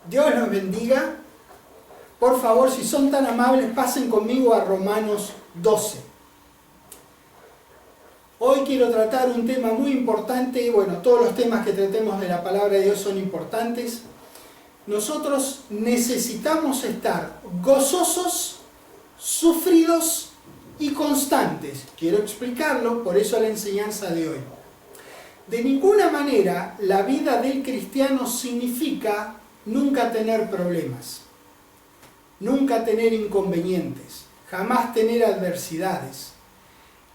Dios los bendiga. Por favor, si son tan amables, pasen conmigo a Romanos 12. Hoy quiero tratar un tema muy importante. Bueno, todos los temas que tratemos de la palabra de Dios son importantes. Nosotros necesitamos estar gozosos, sufridos y constantes. Quiero explicarlo, por eso la enseñanza de hoy. De ninguna manera la vida del cristiano significa nunca tener problemas, nunca tener inconvenientes, jamás tener adversidades.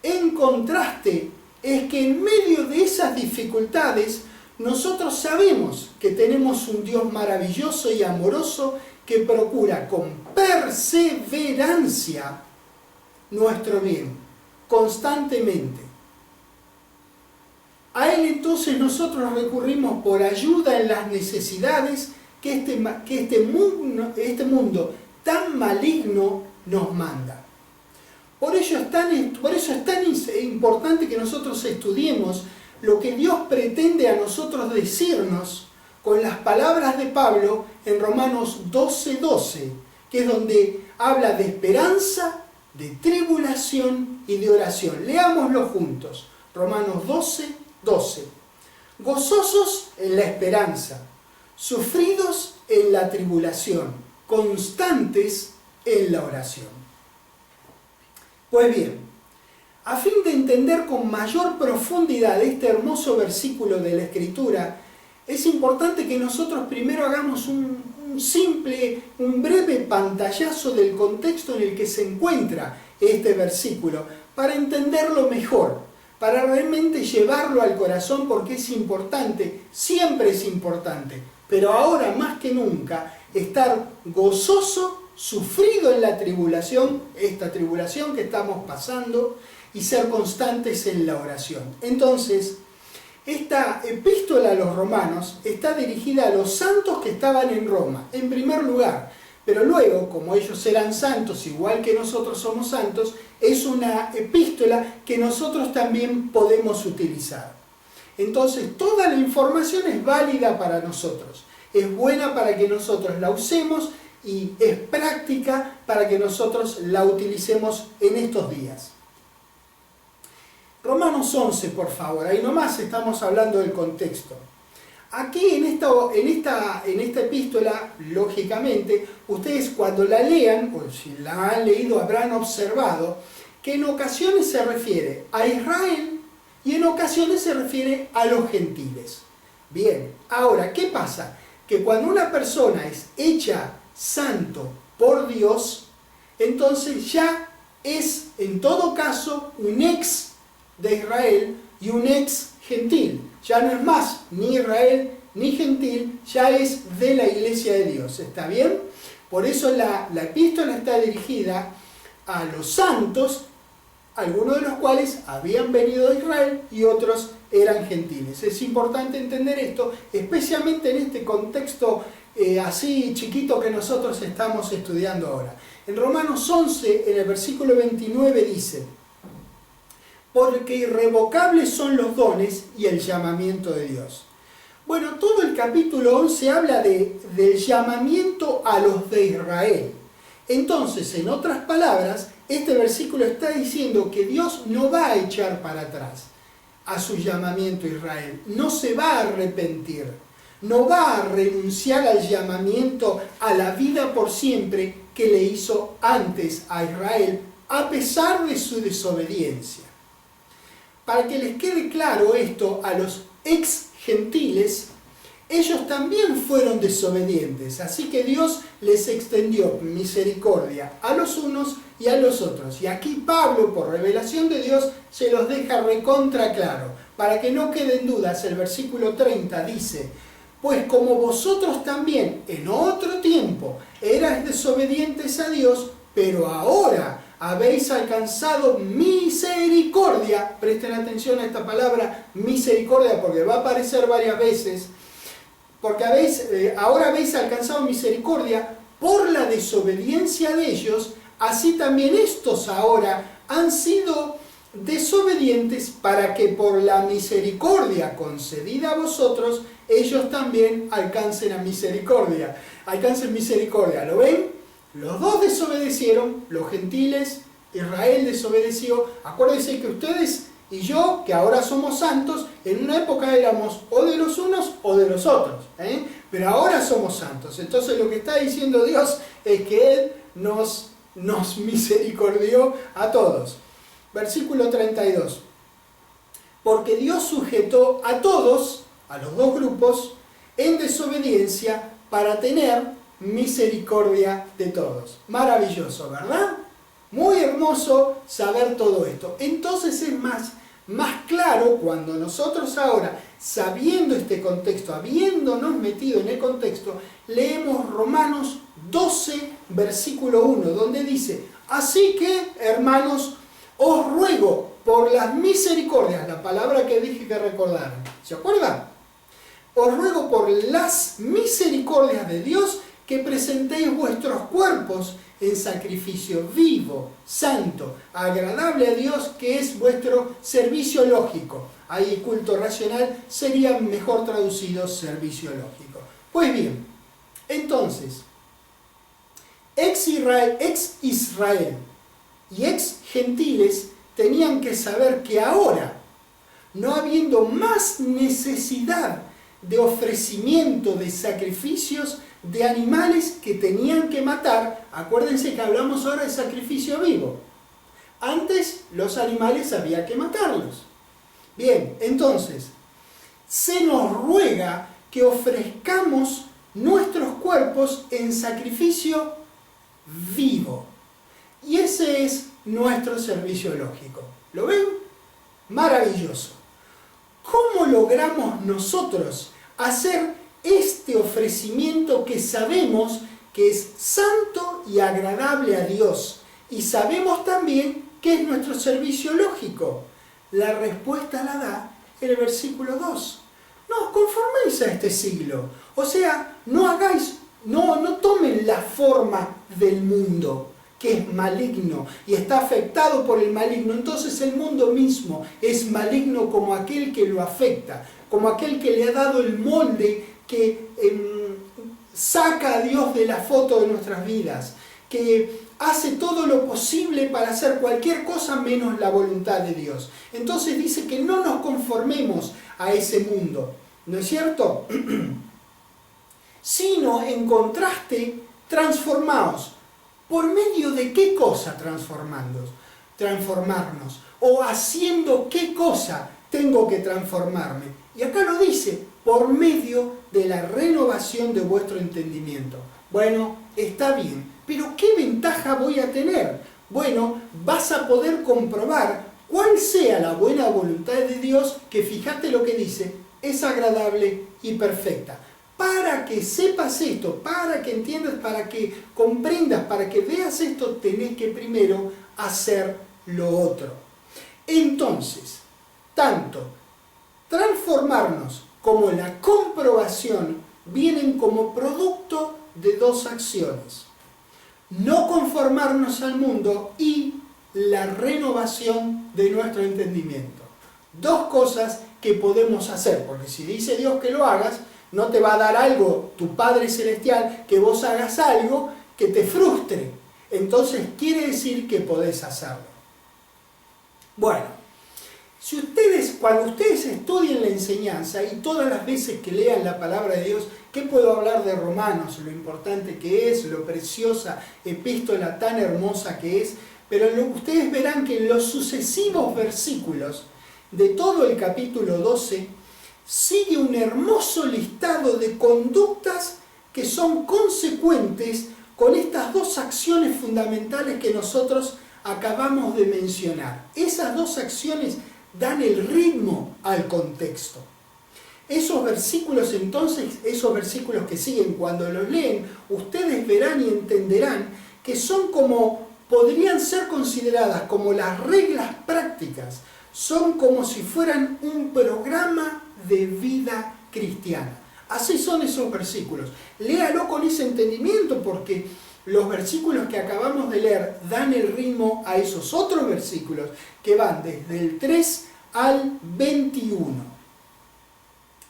En contraste, es que en medio de esas dificultades, nosotros sabemos que tenemos un Dios maravilloso y amoroso que procura con perseverancia nuestro bien, constantemente. A Él entonces nosotros recurrimos por ayuda en las necesidades que este mundo tan maligno nos manda. Por eso es tan importante que nosotros estudiemos lo que Dios pretende a nosotros decirnos con las palabras de Pablo en Romanos 12:12, que es donde habla de esperanza, de tribulación y de oración. Leámoslo juntos. Romanos 12:12. Gozosos en la esperanza, sufridos en la tribulación, constantes en la oración. Pues bien, a fin de entender con mayor profundidad este hermoso versículo de la Escritura, es importante que nosotros primero hagamos un breve pantallazo del contexto en el que se encuentra este versículo, para entenderlo mejor, para realmente llevarlo al corazón, porque es importante, siempre es importante, pero ahora más que nunca, estar gozoso, sufrido en la tribulación, esta tribulación que estamos pasando, y ser constantes en la oración. Entonces, esta epístola a los romanos está dirigida a los santos que estaban en Roma, en primer lugar, pero luego, como ellos eran santos, igual que nosotros somos santos, es una epístola que nosotros también podemos utilizar. Entonces, toda la información es válida para nosotros, es buena para que nosotros la usemos y es práctica para que nosotros la utilicemos en estos días. Romanos 11, por favor, ahí nomás estamos hablando del contexto. Aquí en esta epístola, lógicamente, ustedes cuando la lean, o si la han leído, habrán observado que en ocasiones se refiere a Israel y en ocasiones se refiere a los gentiles. Bien, ahora, ¿qué pasa? Que cuando una persona es hecha santo por Dios, entonces ya es en todo caso un ex de Israel y un ex gentil. Ya no es más ni Israel ni gentil, ya es de la iglesia de Dios. ¿Está bien? Por eso la epístola está dirigida a los santos, algunos de los cuales habían venido de Israel y otros eran gentiles. Es importante entender esto, especialmente en este contexto así chiquito que nosotros estamos estudiando ahora. En Romanos 11, en el versículo 29 dice: porque irrevocables son los dones y el llamamiento de Dios. Bueno, todo el capítulo 11 habla del llamamiento a los de Israel. Entonces, en otras palabras, este versículo está diciendo que Dios no va a echar para atrás a su llamamiento a Israel, no se va a arrepentir, no va a renunciar al llamamiento a la vida por siempre que le hizo antes a Israel, a pesar de su desobediencia. Para que les quede claro esto, a los ex gentiles, ellos también fueron desobedientes, así que Dios les extendió misericordia a los unos y a los otros. Y aquí Pablo, por revelación de Dios, se los deja recontra claro. Para que no queden dudas, el versículo 30 dice: pues como vosotros también en otro tiempo erais desobedientes a Dios, pero ahora habéis alcanzado misericordia. Presten atención a esta palabra misericordia, porque va a aparecer varias veces. Porque ahora habéis alcanzado misericordia por la desobediencia de ellos, así también estos ahora han sido desobedientes, para que por la misericordia concedida a vosotros ellos también alcancen a misericordia. Alcancen misericordia, ¿lo ven? Los dos desobedecieron, los gentiles, Israel desobedeció. Acuérdense que ustedes y yo, que ahora somos santos, en una época éramos o de los unos o de los otros, pero ahora somos santos. Entonces lo que está diciendo Dios es que Él nos misericordió a todos. Versículo 32. Porque Dios sujetó a todos, a los dos grupos, en desobediencia para tener misericordia de todos. Maravilloso, ¿verdad? Muy hermoso saber todo esto. Entonces es más claro cuando nosotros ahora, sabiendo este contexto, habiéndonos metido en el contexto, leemos Romanos 12, versículo 1, donde dice: así que, hermanos, os ruego por las misericordias, la palabra que dije que recordaran, ¿se acuerdan? Os ruego por las misericordias de Dios que presentéis vuestros cuerpos en sacrificio vivo, santo, agradable a Dios, que es vuestro servicio lógico. Ahí culto racional sería mejor traducido servicio lógico. Pues bien, entonces, ex Israel y ex gentiles tenían que saber que ahora, no habiendo más necesidad de ofrecimiento de sacrificios de animales que tenían que matar, acuérdense que hablamos ahora de sacrificio vivo. Antes los animales había que matarlos. Bien, entonces, se nos ruega que ofrezcamos nuestros cuerpos en sacrificio vivo. Y ese es nuestro servicio lógico. ¿Lo ven? Maravilloso. ¿Cómo logramos nosotros hacer este ofrecimiento que sabemos que es santo y agradable a Dios? Y sabemos también que es nuestro servicio lógico. La respuesta la da el versículo 2. No os conforméis a este siglo. O sea, no tomen la forma del mundo, que es maligno y está afectado por el maligno. Entonces el mundo mismo es maligno como aquel que lo afecta, como aquel que le ha dado el molde que saca a Dios de la foto de nuestras vidas, que hace todo lo posible para hacer cualquier cosa menos la voluntad de Dios. Entonces dice que no nos conformemos a ese mundo, ¿no es cierto? Sino, en contraste, transformaos. ¿Por medio de qué cosa transformarnos? ¿O haciendo qué cosa tengo que transformarme? Y acá lo dice, por medio de la renovación de vuestro entendimiento. Bueno, está bien, pero ¿qué ventaja voy a tener? Bueno, vas a poder comprobar cuál sea la buena voluntad de Dios, que fíjate lo que dice, es agradable y perfecta. Para que sepas esto, para que entiendas, para que comprendas, para que veas esto, tenés que primero hacer lo otro. Entonces, tanto transformarnos como la comprobación vienen como producto de dos acciones. No conformarnos al mundo y la renovación de nuestro entendimiento. Dos cosas que podemos hacer, porque si dice Dios que lo hagas, no te va a dar algo, tu Padre Celestial, que vos hagas algo que te frustre. Entonces quiere decir que podés hacerlo. Bueno, cuando ustedes estudien la enseñanza y todas las veces que lean la palabra de Dios, ¿qué puedo hablar de Romanos? Lo importante que es, lo preciosa epístola tan hermosa que es, pero ustedes verán que en los sucesivos versículos de todo el capítulo 12, sigue un hermoso listado de conductas que son consecuentes con estas dos acciones fundamentales que nosotros acabamos de mencionar. Esas dos acciones dan el ritmo al contexto. Esos versículos entonces, esos versículos que siguen, cuando los leen, ustedes verán y entenderán que son como, podrían ser consideradas como las reglas prácticas, son como si fueran un programa de vida cristiana. Así son esos versículos. Léalo con ese entendimiento, porque los versículos que acabamos de leer dan el ritmo a esos otros versículos que van desde el 3 al 21.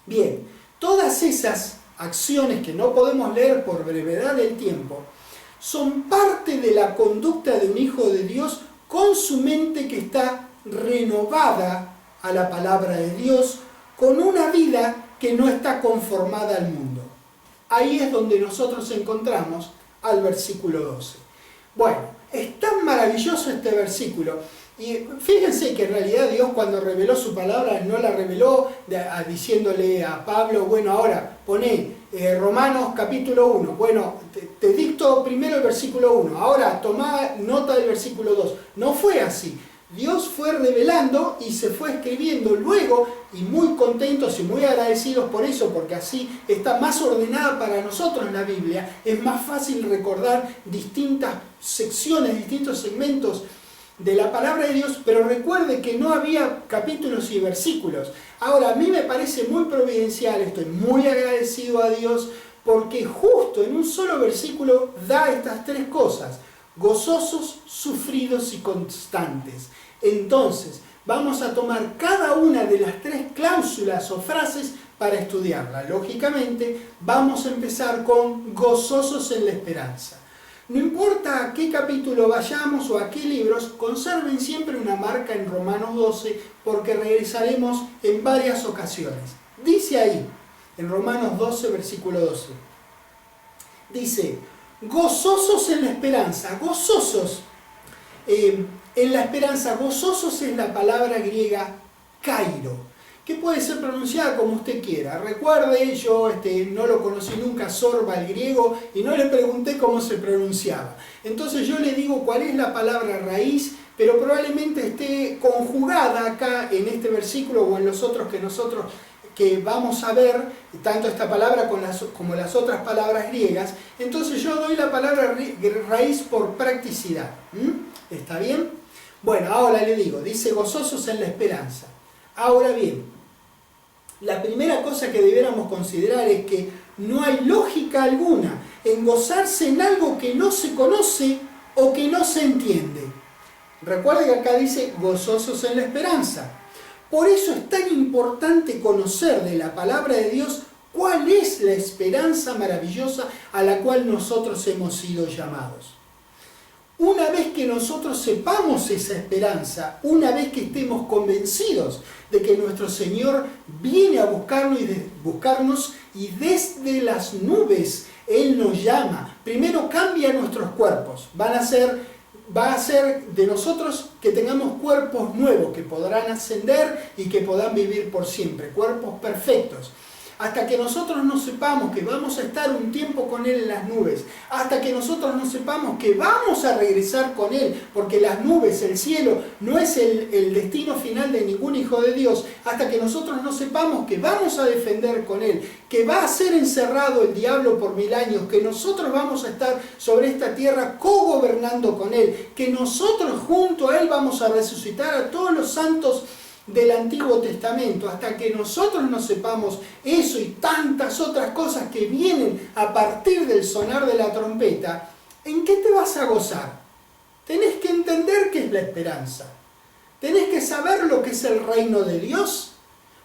Bien, Todas esas acciones que no podemos leer por brevedad del tiempo son parte de la conducta de un hijo de Dios con su mente que está renovada a la palabra de Dios, con una vida que no está conformada al mundo. Ahí es donde nosotros encontramos al versículo 12. Bueno, es tan maravilloso este versículo. Y fíjense que en realidad Dios cuando reveló su palabra no la reveló diciéndole a Pablo, bueno, ahora poné Romanos capítulo 1, bueno, te dicto primero el versículo 1, ahora tomá nota del versículo 2. No fue así. Dios fue revelando y se fue escribiendo luego, y muy contentos y muy agradecidos por eso, porque así está más ordenada para nosotros la Biblia, es más fácil recordar distintas secciones, distintos segmentos de la palabra de Dios, pero recuerde que no había capítulos y versículos. Ahora, a mí me parece muy providencial, estoy muy agradecido a Dios, porque justo en un solo versículo da estas tres cosas: gozosos, sufridos y constantes. Entonces, vamos a tomar cada una de las tres cláusulas o frases para estudiarla. Lógicamente, vamos a empezar con gozosos en la esperanza. No importa a qué capítulo vayamos o a qué libros, conserven siempre una marca en Romanos 12, porque regresaremos en varias ocasiones. Dice ahí, en Romanos 12, versículo 12, dice: gozosos en la esperanza, gozosos en la esperanza. Gozosos es la palabra griega kairo, que puede ser pronunciada como usted quiera. Recuerde, yo no lo conocí nunca, Sorba, el griego, y no le pregunté cómo se pronunciaba. Entonces yo le digo cuál es la palabra raíz, pero probablemente esté conjugada acá en este versículo o en los otros que vamos a ver, tanto esta palabra como las otras palabras griegas. Entonces yo doy la palabra raíz por practicidad. ¿Está bien? Bueno, ahora le digo, dice gozosos en la esperanza. Ahora bien, la primera cosa que debiéramos considerar es que no hay lógica alguna en gozarse en algo que no se conoce o que no se entiende. Recuerde que acá dice gozosos en la esperanza. Por eso es tan importante conocer de la palabra de Dios cuál es la esperanza maravillosa a la cual nosotros hemos sido llamados. Una vez que nosotros sepamos esa esperanza, una vez que estemos convencidos de que nuestro Señor viene a buscarnos y desde las nubes Él nos llama, primero cambia nuestros cuerpos. Va a ser de nosotros que tengamos cuerpos nuevos, que podrán ascender y que puedan vivir por siempre, cuerpos perfectos. Hasta que nosotros no sepamos que vamos a estar un tiempo con Él en las nubes, hasta que nosotros no sepamos que vamos a regresar con Él, porque las nubes, el cielo, no es el destino final de ningún hijo de Dios, hasta que nosotros no sepamos que vamos a defender con Él, que va a ser encerrado el diablo por 1000 años, que nosotros vamos a estar sobre esta tierra cogobernando con Él, que nosotros junto a Él vamos a resucitar a todos los santos del Antiguo Testamento. Hasta que nosotros no sepamos eso y tantas otras cosas que vienen a partir del sonar de la trompeta, ¿en qué te vas a gozar? Tenés que entender qué es la esperanza. Tenés que saber lo que es el reino de Dios,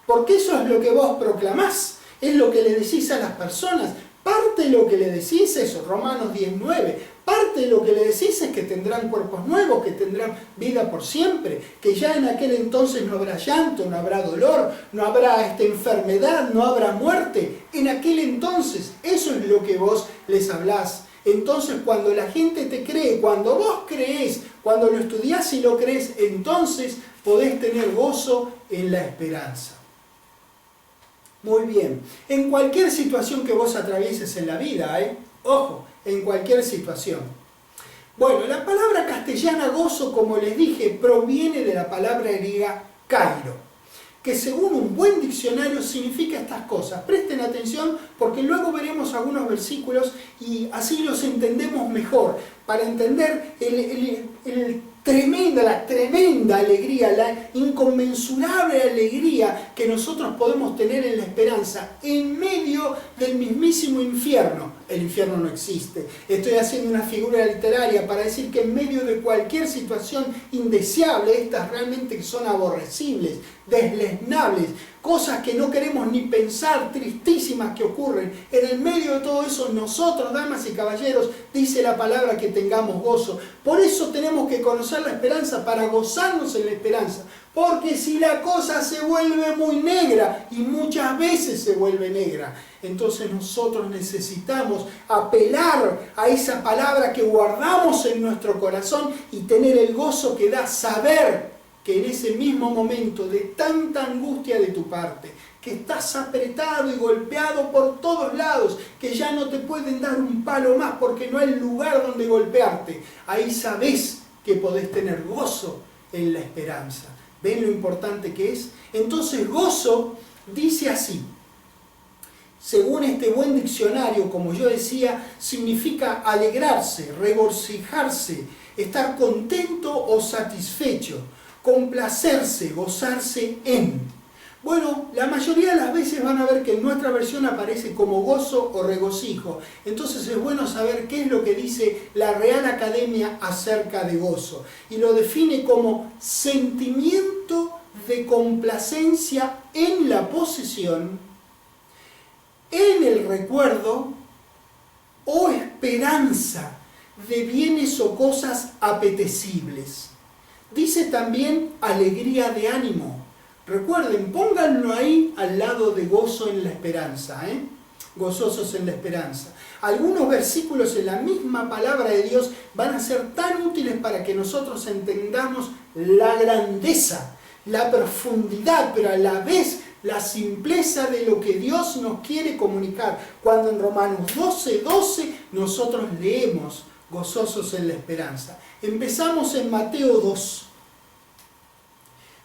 porque eso es lo que vos proclamás, es lo que le decís a las personas. Parte de lo que le decís es Romanos 10:9. Parte de lo que le decís es que tendrán cuerpos nuevos, que tendrán vida por siempre, que ya en aquel entonces no habrá llanto, no habrá dolor, no habrá enfermedad, no habrá muerte. En aquel entonces, eso es lo que vos les hablás. Entonces, cuando la gente te cree, cuando vos creés, cuando lo estudiás y lo creés, entonces podés tener gozo en la esperanza. Muy bien. En cualquier situación que vos atravieses en la vida, ojo, en cualquier situación. Bueno, la palabra castellana gozo, como les dije, proviene de la palabra griega kairo, que según un buen diccionario significa estas cosas. Presten atención porque luego veremos algunos versículos y así los entendemos mejor, para entender la tremenda alegría, la inconmensurable alegría que nosotros podemos tener en la esperanza en medio del mismísimo infierno. El infierno no existe. Estoy haciendo una figura literaria para decir que en medio de cualquier situación indeseable, estas realmente son aborrecibles, desleznables, cosas que no queremos ni pensar, tristísimas que ocurren. En el medio de todo eso, nosotros, damas y caballeros, dice la palabra que tengamos gozo. Por eso tenemos que conocer la esperanza, para gozarnos en la esperanza. Porque si la cosa se vuelve muy negra, y muchas veces se vuelve negra, entonces nosotros necesitamos apelar a esa palabra que guardamos en nuestro corazón y tener el gozo que da saber que en ese mismo momento de tanta angustia de tu parte, que estás apretado y golpeado por todos lados, que ya no te pueden dar un palo más porque no hay lugar donde golpearte, ahí sabés que podés tener gozo en la esperanza. ¿Ven lo importante que es? Entonces gozo dice así, según este buen diccionario, como yo decía, significa alegrarse, regocijarse, estar contento o satisfecho, complacerse, gozarse en. Bueno, la mayoría de las veces van a ver que en nuestra versión aparece como gozo o regocijo. Entonces es bueno saber qué es lo que dice la Real Academia acerca de gozo. Y lo define como sentimiento de complacencia en la posesión, en el recuerdo o esperanza de bienes o cosas apetecibles. Dice también alegría de ánimo. Recuerden, pónganlo ahí al lado de gozo en la esperanza, gozosos en la esperanza. Algunos versículos en la misma palabra de Dios van a ser tan útiles para que nosotros entendamos la grandeza, la profundidad, pero a la vez la simpleza de lo que Dios nos quiere comunicar. Cuando en Romanos 12:12 nosotros leemos gozosos en la esperanza. Empezamos en Mateo 2.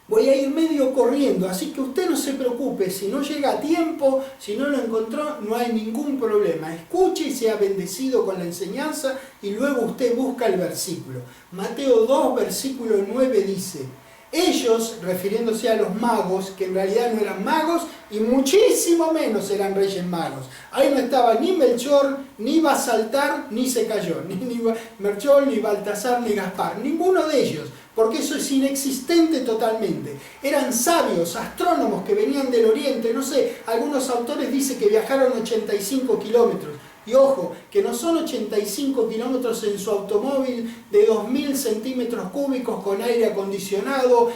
Voy a ir medio corriendo, así que usted no se preocupe, si no llega a tiempo, si no lo encontró, no hay ningún problema. Escuche y sea bendecido con la enseñanza y luego usted busca el versículo. Mateo 2, versículo 9 dice: ellos, refiriéndose a los magos, que en realidad no eran magos y muchísimo menos eran reyes magos. Ahí no estaba ni Melchor, ni Baltasar, ni se cayó, ni Melchor, ni Baltasar, ni Gaspar, ninguno de ellos, porque eso es inexistente totalmente. Eran sabios, astrónomos que venían del oriente, no sé, algunos autores dicen que viajaron 85 kilómetros. Y ojo, que no son 85 kilómetros en su automóvil de 2000 centímetros cúbicos con aire acondicionado,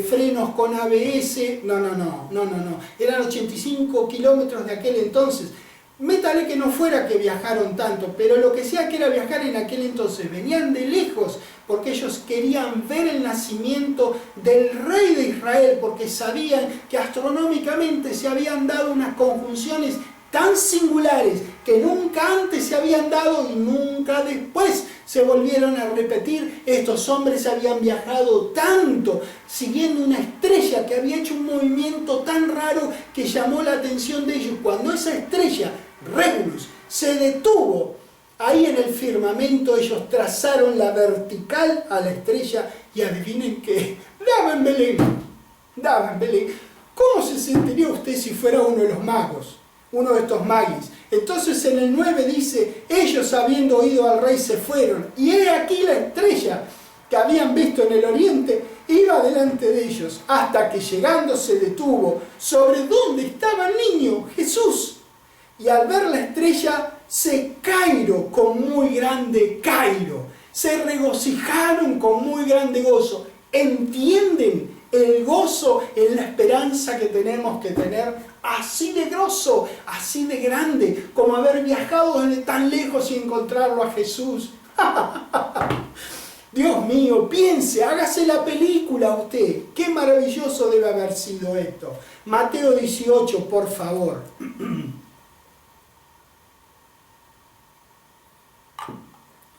frenos con ABS, no. Eran 85 kilómetros de aquel entonces. Métale que no fuera que viajaron tanto, pero lo que sea que era viajar en aquel entonces, venían de lejos, porque ellos querían ver el nacimiento del rey de Israel, porque sabían que astronómicamente se habían dado unas conjunciones tan singulares que nunca antes se habían dado y nunca después se volvieron a repetir. Estos hombres habían viajado tanto siguiendo una estrella que había hecho un movimiento tan raro que llamó la atención de ellos. Cuando esa estrella, Regulus, se detuvo ahí en el firmamento, ellos trazaron la vertical a la estrella y adivinen qué, daba en Belén. ¿Cómo se sentiría usted si fuera uno de los magos? Uno de estos magis. Entonces en el 9 dice: ellos habiendo oído al rey se fueron, y he aquí la estrella que habían visto en el oriente iba delante de ellos, hasta que llegando se detuvo sobre donde estaba el niño Jesús, y al ver la estrella se cairo con muy grande cairo, se regocijaron con muy grande gozo. ¿Entienden el gozo en la esperanza que tenemos que tener? Así de grosso, así de grande, como haber viajado desde tan lejos y encontrarlo a Jesús. Dios mío, piense, hágase la película usted. Qué maravilloso debe haber sido esto. Mateo 18, por favor.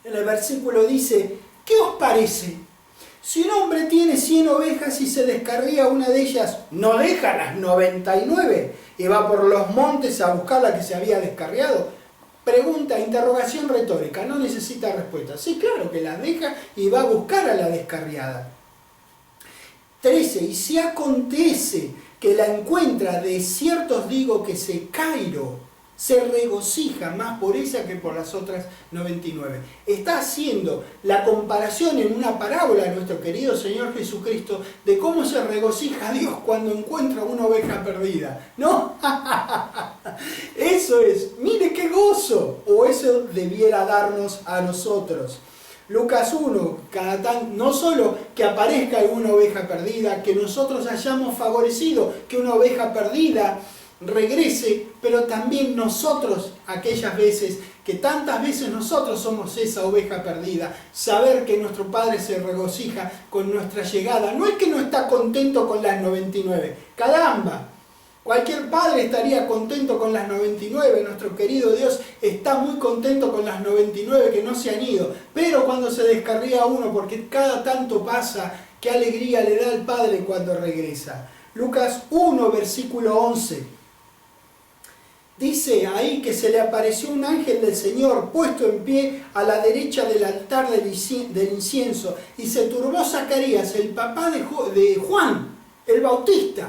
En el versículo dice: ¿qué os parece? Si un hombre tiene 100 ovejas y se descarría una de ellas, ¿no deja las 99 y va por los montes a buscar la que se había descarriado? Pregunta, interrogación retórica, no necesita respuesta. Sí, claro que la deja y va a buscar a la descarriada. 13. Y si acontece que la encuentra, de cierto os digo que se cairo se regocija más por esa que por las otras 99. Está haciendo la comparación en una parábola de nuestro querido Señor Jesucristo de cómo se regocija Dios cuando encuentra una oveja perdida. ¿No? Eso es, mire qué gozo, o eso debiera darnos a nosotros. Lucas 1, no solo que aparezca alguna oveja perdida, que nosotros hayamos favorecido que una oveja perdida regrese, pero también nosotros, aquellas veces, que tantas veces nosotros somos esa oveja perdida, saber que nuestro Padre se regocija con nuestra llegada. No es que no está contento con las 99, caramba, cualquier padre estaría contento con las 99, nuestro querido Dios está muy contento con las 99 que no se han ido, pero cuando se descarría uno, porque cada tanto pasa, qué alegría le da al Padre cuando regresa. Lucas 1, versículo 11. Dice ahí que se le apareció un ángel del Señor puesto en pie a la derecha del altar del incienso, y se turbó Zacarías, el papá de Juan, el Bautista,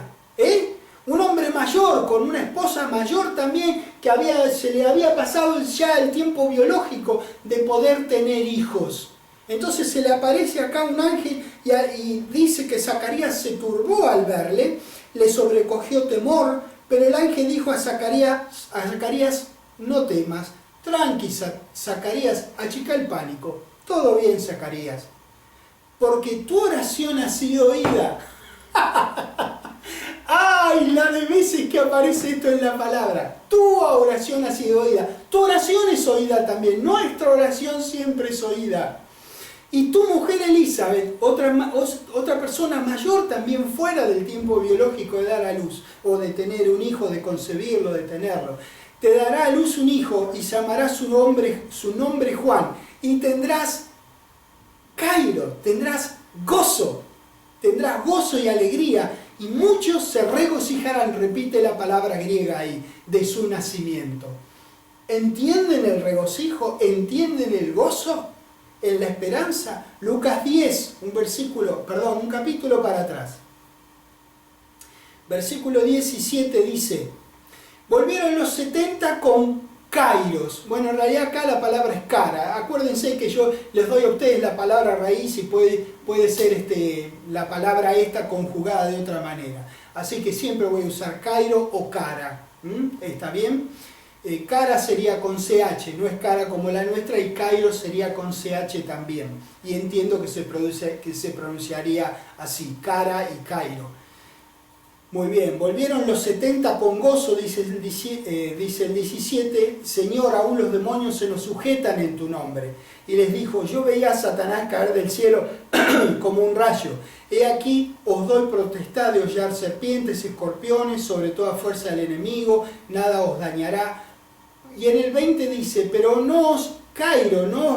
un hombre mayor, con una esposa mayor también, que se le había pasado ya el tiempo biológico de poder tener hijos. Entonces se le aparece acá un ángel y dice que Zacarías se turbó al verle, le sobrecogió temor, pero el ángel dijo a Zacarías, no temas, tranqui Zacarías, achica el pánico, todo bien Zacarías, porque tu oración ha sido oída. ¡Ay, la de veces que aparece esto en la palabra! Tu oración ha sido oída, tu oración es oída también, nuestra oración siempre es oída. Y tu mujer Elizabeth, otra persona mayor también fuera del tiempo biológico de dar a luz, o de tener un hijo, de concebirlo, de tenerlo, te dará a luz un hijo y llamará su nombre Juan, y tendrás Cairo, tendrás gozo y alegría, y muchos se regocijarán, repite la palabra griega ahí, de su nacimiento. ¿Entienden el regocijo? ¿Entienden el gozo? En la esperanza. Lucas 10, un capítulo para atrás. Versículo 17 dice, volvieron los 70 con kairos. Bueno, en realidad acá la palabra es cara. Acuérdense que yo les doy a ustedes la palabra raíz y puede ser la palabra esta conjugada de otra manera. Así que siempre voy a usar kairo o cara. ¿Está bien? Cara sería con CH, no es cara como la nuestra, y Cairo sería con CH también. Y entiendo que se pronunciaría así, cara y Cairo. Muy bien, volvieron los 70 con gozo, dice el 17, Señor, aún los demonios se nos sujetan en tu nombre. Y les dijo, yo veía a Satanás caer del cielo como un rayo. He aquí, os doy potestad de hollar serpientes, escorpiones, sobre toda fuerza del enemigo, nada os dañará. Y en el 20 dice, pero no os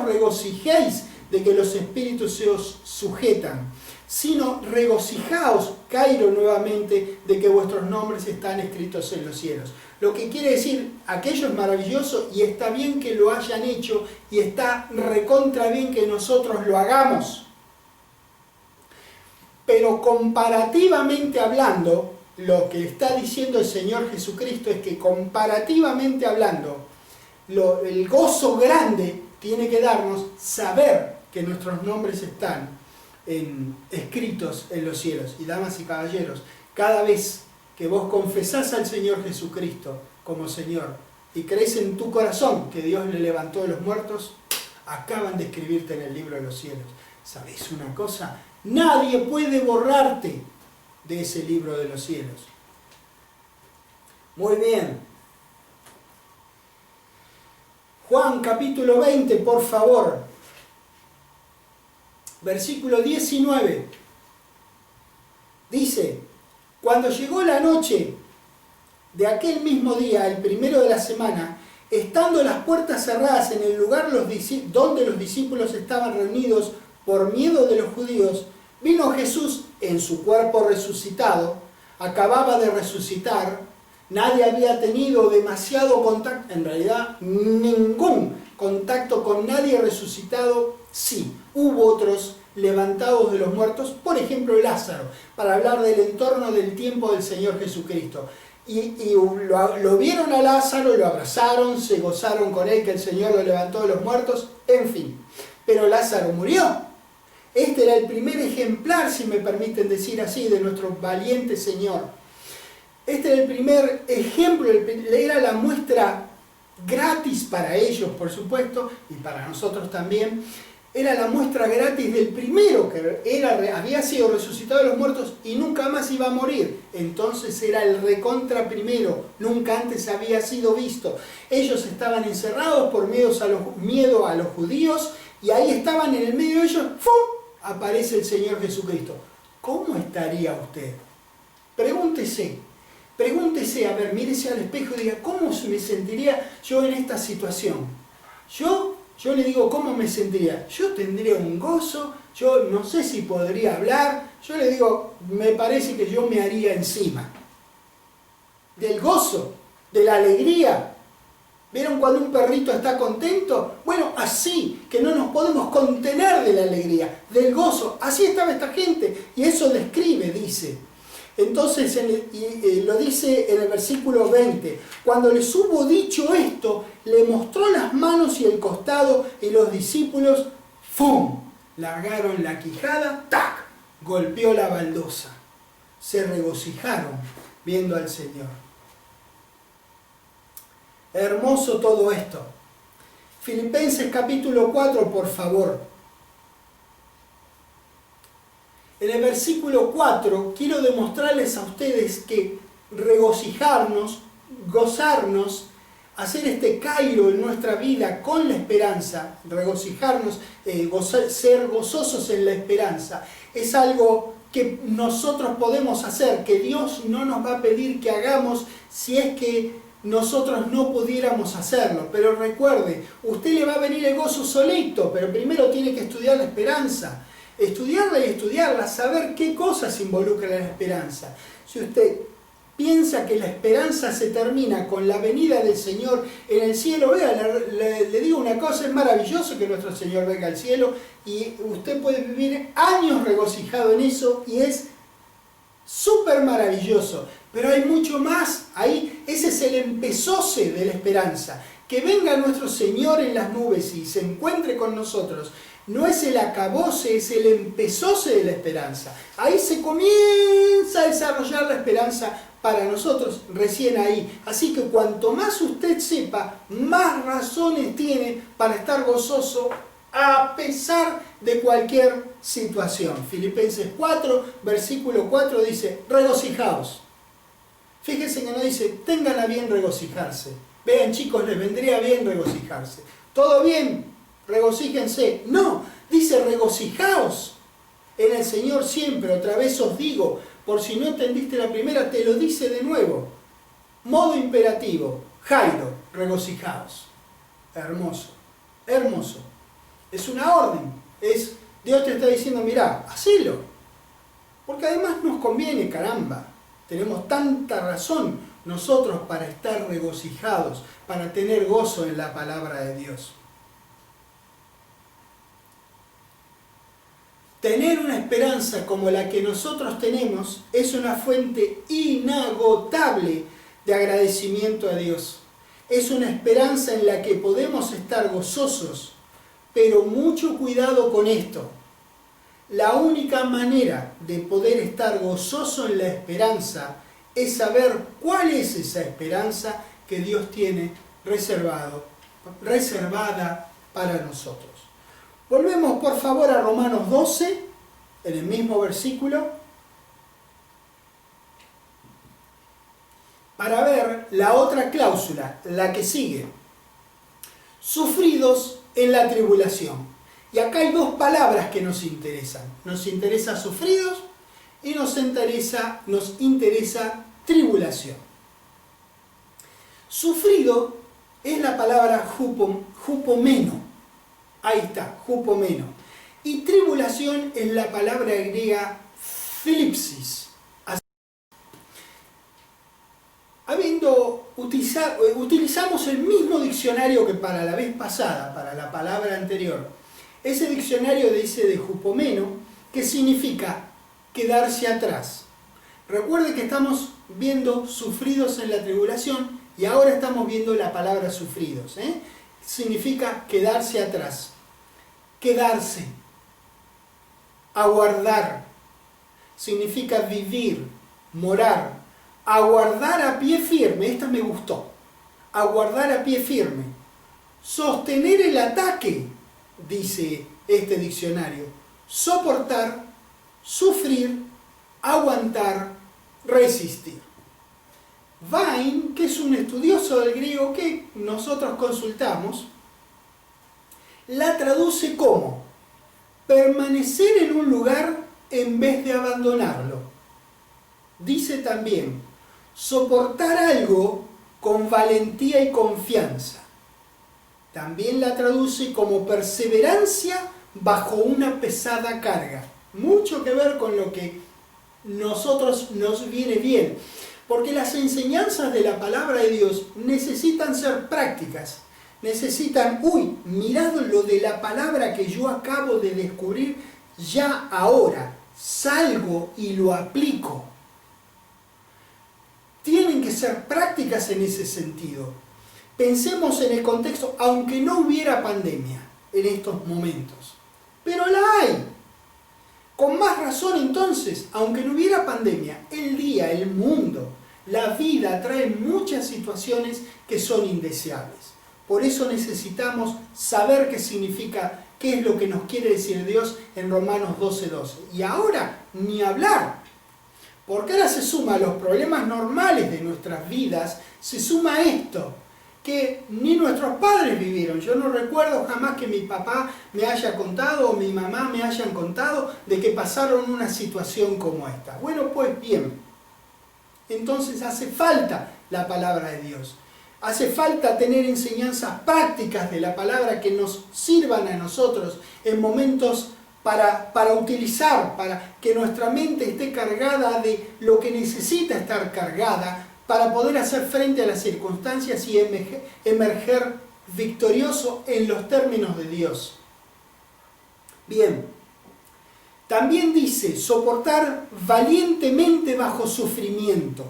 regocijéis de que los espíritus se os sujetan, sino regocijaos, Cairo nuevamente, de que vuestros nombres están escritos en los cielos. Lo que quiere decir, aquello es maravilloso y está bien que lo hayan hecho y está recontra bien que nosotros lo hagamos. Pero comparativamente hablando, lo que está diciendo el Señor Jesucristo es que comparativamente hablando, el gozo grande tiene que darnos saber que nuestros nombres están escritos en los cielos. Y damas y caballeros, cada vez que vos confesás al Señor Jesucristo como Señor y crees en tu corazón que Dios le levantó de los muertos, acaban de escribirte en el libro de los cielos. ¿Sabéis una cosa? Nadie puede borrarte de ese libro de los cielos. Muy bien. Juan capítulo 20, por favor. Versículo 19. Dice, cuando llegó la noche de aquel mismo día, el primero de la semana, estando las puertas cerradas en el lugar donde los discípulos estaban reunidos por miedo de los judíos, vino Jesús en su cuerpo resucitado, acababa de resucitar, nadie había tenido demasiado contacto, en realidad ningún contacto con nadie resucitado, sí, hubo otros levantados de los muertos, por ejemplo Lázaro, para hablar del entorno del tiempo del Señor Jesucristo. y lo vieron a Lázaro, lo abrazaron, se gozaron con él que el Señor lo levantó de los muertos, en fin. Pero Lázaro murió. Este era el primer ejemplar, si me permiten decir así, de nuestro valiente Señor. Este era el primer ejemplo, era la muestra gratis para ellos, por supuesto, y para nosotros también. Era la muestra gratis del primero que había sido resucitado de los muertos y nunca más iba a morir. Entonces era el recontra primero, nunca antes había sido visto. Ellos estaban encerrados por miedo a los judíos y ahí estaban en el medio de ellos, ¡fum!, aparece el Señor Jesucristo. ¿Cómo estaría usted? Pregúntese, a ver, mírese al espejo y diga, ¿cómo me sentiría yo en esta situación? Yo le digo, ¿cómo me sentiría? Yo tendría un gozo, yo no sé si podría hablar, yo le digo, me parece que yo me haría encima. Del gozo, de la alegría. ¿Vieron cuando un perrito está contento? Bueno, así, que no nos podemos contener de la alegría, del gozo. Así estaba esta gente, y eso describe, dice. Entonces lo dice en el versículo 20, cuando les hubo dicho esto, le mostró las manos y el costado y los discípulos, ¡fum!, largaron la quijada, ¡tac!, golpeó la baldosa. Se regocijaron viendo al Señor. Hermoso todo esto. Filipenses capítulo 4, por favor. En el versículo 4 quiero demostrarles a ustedes que regocijarnos, gozarnos, hacer este cairo en nuestra vida con la esperanza, regocijarnos, ser gozosos en la esperanza, es algo que nosotros podemos hacer, que Dios no nos va a pedir que hagamos si es que nosotros no pudiéramos hacerlo. Pero recuerde, usted le va a venir el gozo solito, pero primero tiene que estudiar la esperanza. Estudiarla y estudiarla, saber qué cosas involucra la esperanza. Si usted piensa que la esperanza se termina con la venida del Señor en el cielo, vea, le digo una cosa, es maravilloso que nuestro Señor venga al cielo y usted puede vivir años regocijado en eso y es súper maravilloso. Pero hay mucho más ahí, ese es el empezose de la esperanza. Que venga nuestro Señor en las nubes y se encuentre con nosotros. No es el acabose, es el empezose de la esperanza. Ahí se comienza a desarrollar la esperanza para nosotros recién ahí. Así que cuanto más usted sepa, más razones tiene para estar gozoso a pesar de cualquier situación. Filipenses 4, versículo 4 dice, regocijaos. Fíjense que no dice, tengan a bien regocijarse. Vean, chicos, les vendría bien regocijarse. ¿Todo bien? Regocíjense. No, dice regocijaos en el Señor siempre. Otra vez os digo, por si no entendiste la primera, te lo dice de nuevo. Modo imperativo. Jairo, regocijaos. Hermoso, hermoso. Es una orden. Dios te está diciendo, mirá, hacelo. Porque además nos conviene, caramba. Tenemos tanta razón nosotros para estar regocijados, para tener gozo en la palabra de Dios. Tener una esperanza como la que nosotros tenemos es una fuente inagotable de agradecimiento a Dios. Es una esperanza en la que podemos estar gozosos, pero mucho cuidado con esto. La única manera de poder estar gozoso en la esperanza es saber cuál es esa esperanza que Dios tiene reservada para nosotros. Volvemos por favor a Romanos 12, en el mismo versículo, para ver la otra cláusula, la que sigue. Sufridos en la tribulación. Y acá hay dos palabras que nos interesan. Nos interesa sufridos y nos interesa tribulación. Sufrido es la palabra hupomeno. Ahí está, hupomeno. Y tribulación es la palabra griega thlipsis. Utilizamos el mismo diccionario que para la vez pasada, para la palabra anterior. Ese diccionario dice de hupomeno, que significa quedarse atrás. Recuerde que estamos viendo sufridos en la tribulación y ahora estamos viendo la palabra sufridos. Significa quedarse atrás, quedarse, aguardar, significa vivir, morar, aguardar a pie firme, esta me gustó, aguardar a pie firme, sostener el ataque, dice este diccionario, soportar, sufrir, aguantar, resistir. Vine, que es un estudioso del griego que nosotros consultamos, la traduce como permanecer en un lugar en vez de abandonarlo. Dice también soportar algo con valentía y confianza. También la traduce como perseverancia bajo una pesada carga. Mucho que ver con lo que nosotros nos viene bien. Porque las enseñanzas de la palabra de Dios necesitan ser prácticas. Necesitan, mirad lo de la palabra que yo acabo de descubrir ya ahora. Salgo y lo aplico. Tienen que ser prácticas en ese sentido. Pensemos en el contexto, aunque no hubiera pandemia en estos momentos. Pero la hay. Con más razón entonces, aunque no hubiera pandemia, el día, el mundo, la vida trae muchas situaciones que son indeseables. Por eso necesitamos saber qué significa, qué es lo que nos quiere decir Dios en Romanos 12:12. Y ahora, ni hablar. Porque ahora se suma a los problemas normales de nuestras vidas, se suma esto, que ni nuestros padres vivieron. Yo no recuerdo jamás que mi papá me haya contado o mi mamá me hayan contado de que pasaron una situación como esta. Bueno, pues bien. Entonces hace falta la palabra de Dios. Hace falta tener enseñanzas prácticas de la palabra que nos sirvan a nosotros en momentos para utilizar, para que nuestra mente esté cargada de lo que necesita estar cargada para poder hacer frente a las circunstancias y emerger victorioso en los términos de Dios. Bien. También dice, soportar valientemente bajo sufrimiento.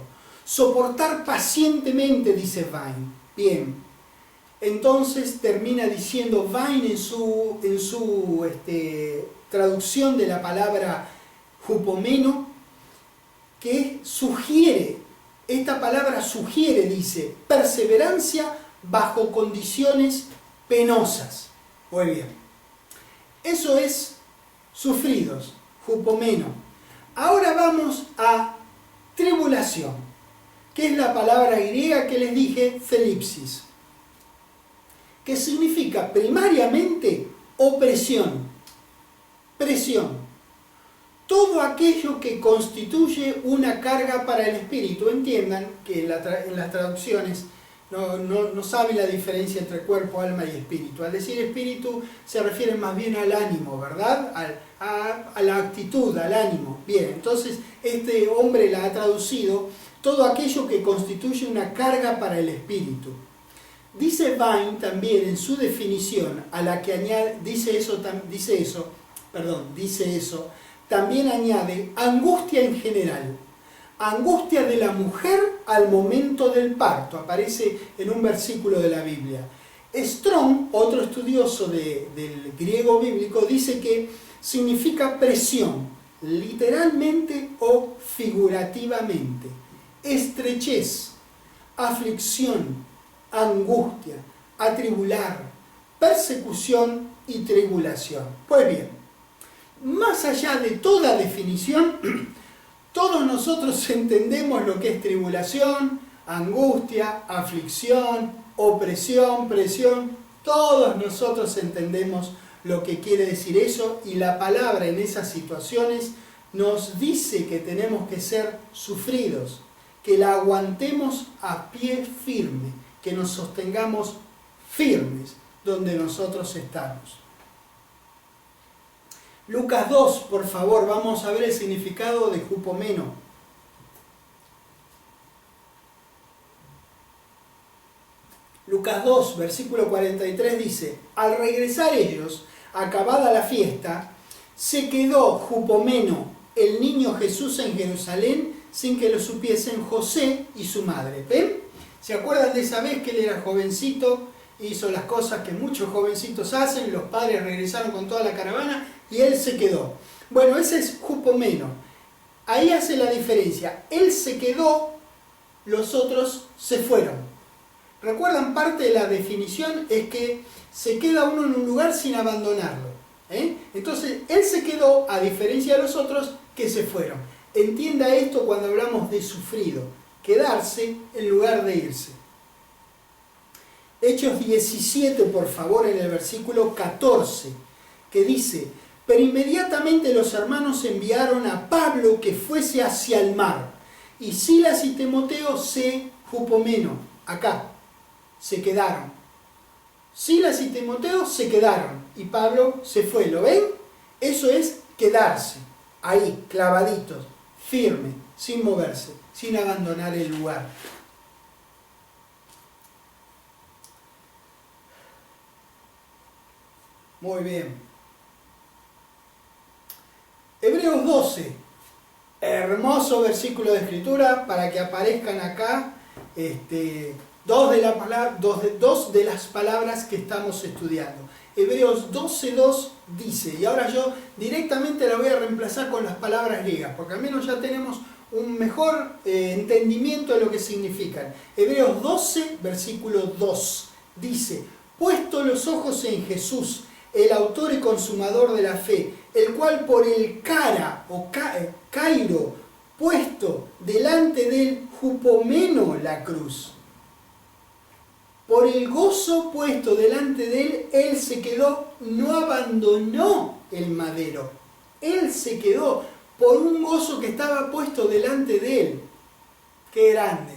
Soportar pacientemente, dice Vine. Bien. Entonces termina diciendo Vine en su traducción de la palabra hupomeno, que sugiere, esta palabra sugiere, dice, perseverancia bajo condiciones penosas. Muy bien. Eso es sufridos, hupomeno. Ahora vamos a tribulación, que es la palabra griega que les dije, thelipsis, que significa primariamente opresión, presión, todo aquello que constituye una carga para el espíritu. Entiendan que en las traducciones no saben la diferencia entre cuerpo, alma y espíritu. Al decir espíritu se refiere más bien al ánimo, ¿verdad? A la actitud, al ánimo. Bien, entonces este hombre la ha traducido todo aquello que constituye una carga para el espíritu. Dice Vine también en su definición, a la que añade, dice eso, también añade angustia en general. Angustia de la mujer al momento del parto, aparece en un versículo de la Biblia. Strong, otro estudioso del griego bíblico, dice que significa presión, literalmente o figurativamente, estrechez, aflicción, angustia, atribular, persecución y tribulación. Pues bien, más allá de toda definición, todos nosotros entendemos lo que es tribulación, angustia, aflicción, opresión, presión. Todos nosotros entendemos lo que quiere decir eso, y la palabra en esas situaciones nos dice que tenemos que ser sufridos, que la aguantemos a pie firme, que nos sostengamos firmes donde nosotros estamos. Lucas 2, por favor, vamos a ver el significado de hupomeno. Lucas 2, versículo 43 dice: al regresar ellos, acabada la fiesta, se quedó hupomeno, el niño Jesús, en Jerusalén sin que lo supiesen José y su madre. ¿Ven? ¿Se acuerdan de esa vez que él era jovencito? Hizo las cosas que muchos jovencitos hacen, los padres regresaron con toda la caravana y él se quedó. Bueno, ese es Jupomeno. Ahí hace la diferencia. Él se quedó, los otros se fueron. ¿Recuerdan? Parte de la definición es que se queda uno en un lugar sin abandonarlo. Entonces, él se quedó, a diferencia de los otros que se fueron. Entienda esto cuando hablamos de sufrido. Quedarse en lugar de irse. Hechos 17, por favor, en el versículo 14, que dice: pero inmediatamente los hermanos enviaron a Pablo que fuese hacia el mar, y Silas y Timoteo Jupomeno, acá, se quedaron. Silas y Timoteo se quedaron, y Pablo se fue. ¿Lo ven? Eso es quedarse, ahí, clavaditos, firme, sin moverse, sin abandonar el lugar. Muy bien. Hebreos 12, hermoso versículo de escritura para que aparezcan acá dos de las palabras que estamos estudiando. Hebreos 12:2 dice, y ahora yo directamente la voy a reemplazar con las palabras griegas, porque al menos ya tenemos un mejor entendimiento de lo que significan. Hebreos 12, versículo 2 dice: puesto los ojos en Jesús, el autor y consumador de la fe, el cual por el Cairo puesto delante del Jupomeno la cruz. Por el gozo puesto delante de él, él se quedó, no abandonó el madero. Él se quedó por un gozo que estaba puesto delante de él. ¡Qué grande!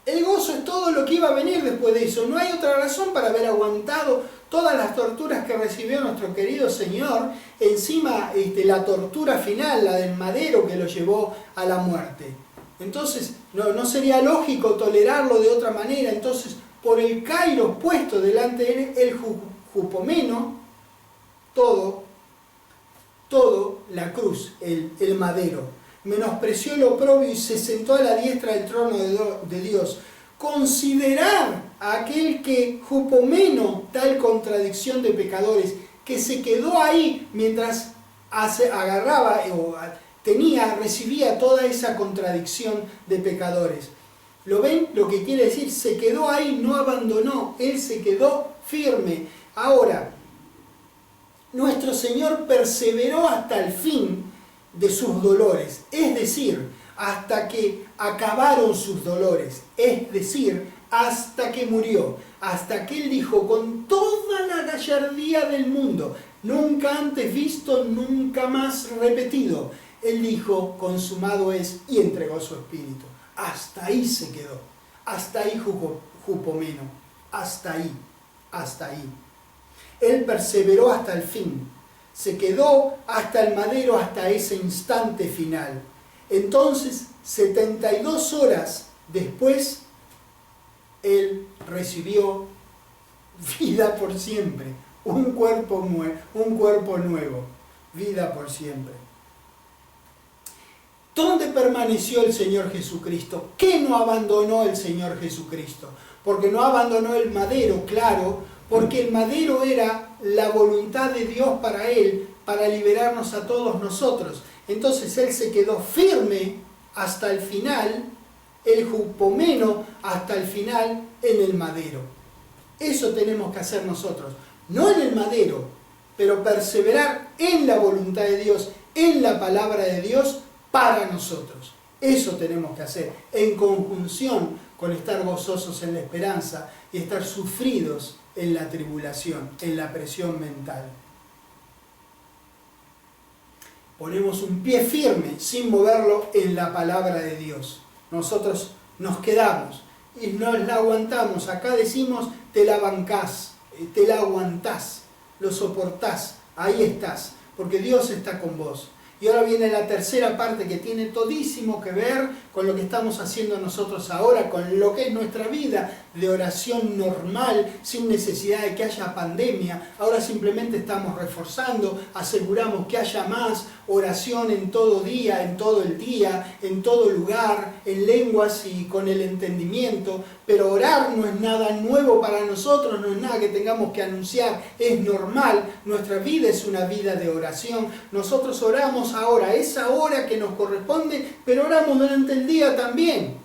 El gozo es todo lo que iba a venir después de eso. No hay otra razón para haber aguantado todas las torturas que recibió nuestro querido Señor. Encima la tortura final, la del madero que lo llevó a la muerte. Entonces no sería lógico tolerarlo de otra manera. Entonces, por el Cairo puesto delante de él, el Jupomeno, todo la cruz, el madero. Menospreció el oprobio y se sentó a la diestra del trono de Dios. Considerad a aquel que Jupomeno, tal contradicción de pecadores, que se quedó ahí mientras agarraba o recibía toda esa contradicción de pecadores. ¿Lo ven? Lo que quiere decir, se quedó ahí, no abandonó, él se quedó firme. Ahora, nuestro Señor perseveró hasta el fin de sus dolores, es decir, hasta que acabaron sus dolores, es decir, hasta que murió, hasta que él dijo con toda la gallardía del mundo, nunca antes visto, nunca más repetido, él dijo, consumado es, y entregó su espíritu. Hasta ahí se quedó, hasta ahí Jupomeno, hasta ahí. Él perseveró hasta el fin, se quedó hasta el madero, hasta ese instante final. Entonces, 72 horas después, él recibió vida por siempre, un cuerpo nuevo, vida por siempre. ¿Dónde permaneció el Señor Jesucristo? ¿Qué no abandonó el Señor Jesucristo? Porque no abandonó el madero, claro, porque el madero era la voluntad de Dios para él, para liberarnos a todos nosotros. Entonces él se quedó firme hasta el final, el Jupomeno hasta el final en el madero. Eso tenemos que hacer nosotros, no en el madero, pero perseverar en la voluntad de Dios, en la palabra de Dios para nosotros. Eso tenemos que hacer, en conjunción con estar gozosos en la esperanza y estar sufridos en la tribulación, en la presión mental. Ponemos un pie firme, sin moverlo, en la palabra de Dios. Nosotros nos quedamos y nos la aguantamos. Acá decimos, te la bancás, te la aguantás, lo soportás, ahí estás, porque Dios está con vos. Y ahora viene la tercera parte que tiene todísimo que ver con lo que estamos haciendo nosotros ahora, con lo que es nuestra vida de oración normal, sin necesidad de que haya pandemia. Ahora simplemente estamos reforzando, aseguramos que haya más oración en todo día, en todo el día, en todo lugar, en lenguas y con el entendimiento. Pero orar no es nada nuevo para nosotros, no es nada que tengamos que anunciar, es normal. Nuestra vida es una vida de oración. Nosotros oramos ahora, esa hora que nos corresponde, pero oramos durante el día también,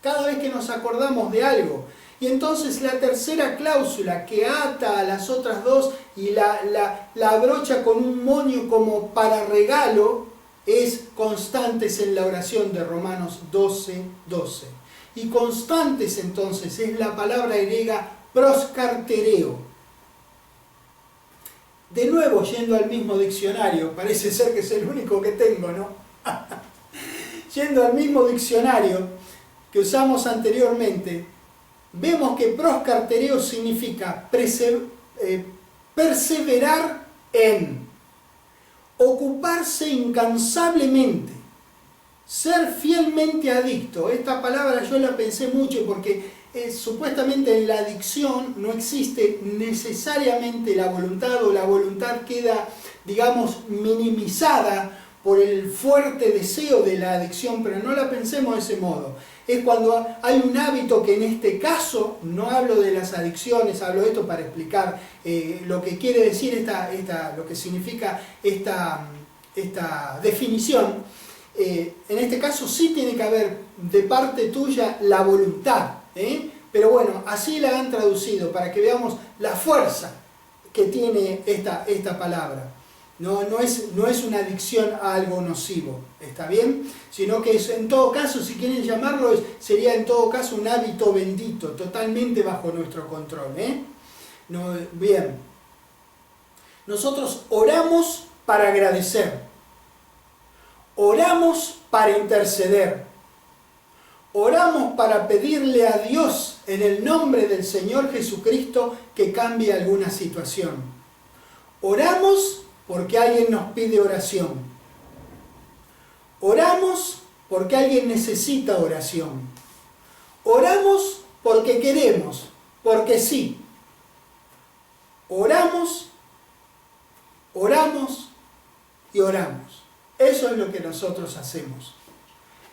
cada vez que nos acordamos de algo. Y entonces la tercera cláusula que ata a las otras dos y la abrocha con un moño como para regalo es constantes en la oración de Romanos 12:12. Y constantes entonces es la palabra griega proskartereo. De nuevo, yendo al mismo diccionario, parece ser que es el único que tengo, ¿no? Yendo al mismo diccionario que usamos anteriormente, vemos que proskartereo significa perseverar en, ocuparse incansablemente, ser fielmente adicto. Esta palabra yo la pensé mucho porque supuestamente en la adicción no existe necesariamente la voluntad, o la voluntad queda, digamos, minimizada por el fuerte deseo de la adicción, pero no la pensemos de ese modo. Es cuando hay un hábito que en este caso, no hablo de las adicciones, hablo de esto para explicar lo que quiere decir lo que significa esta definición. En este caso sí tiene que haber de parte tuya la voluntad, pero bueno, así la han traducido para que veamos la fuerza que tiene esta palabra. No es una adicción a algo nocivo, ¿está bien? Sino que es, en todo caso, si quieren llamarlo, sería en todo caso un hábito bendito, totalmente bajo nuestro control. Bien. Nosotros oramos para agradecer, oramos para interceder, oramos para pedirle a Dios en el nombre del Señor Jesucristo que cambie alguna situación. Oramos porque alguien nos pide oración. Oramos porque alguien necesita oración. Oramos porque queremos, porque sí. Oramos y oramos. Eso es lo que nosotros hacemos.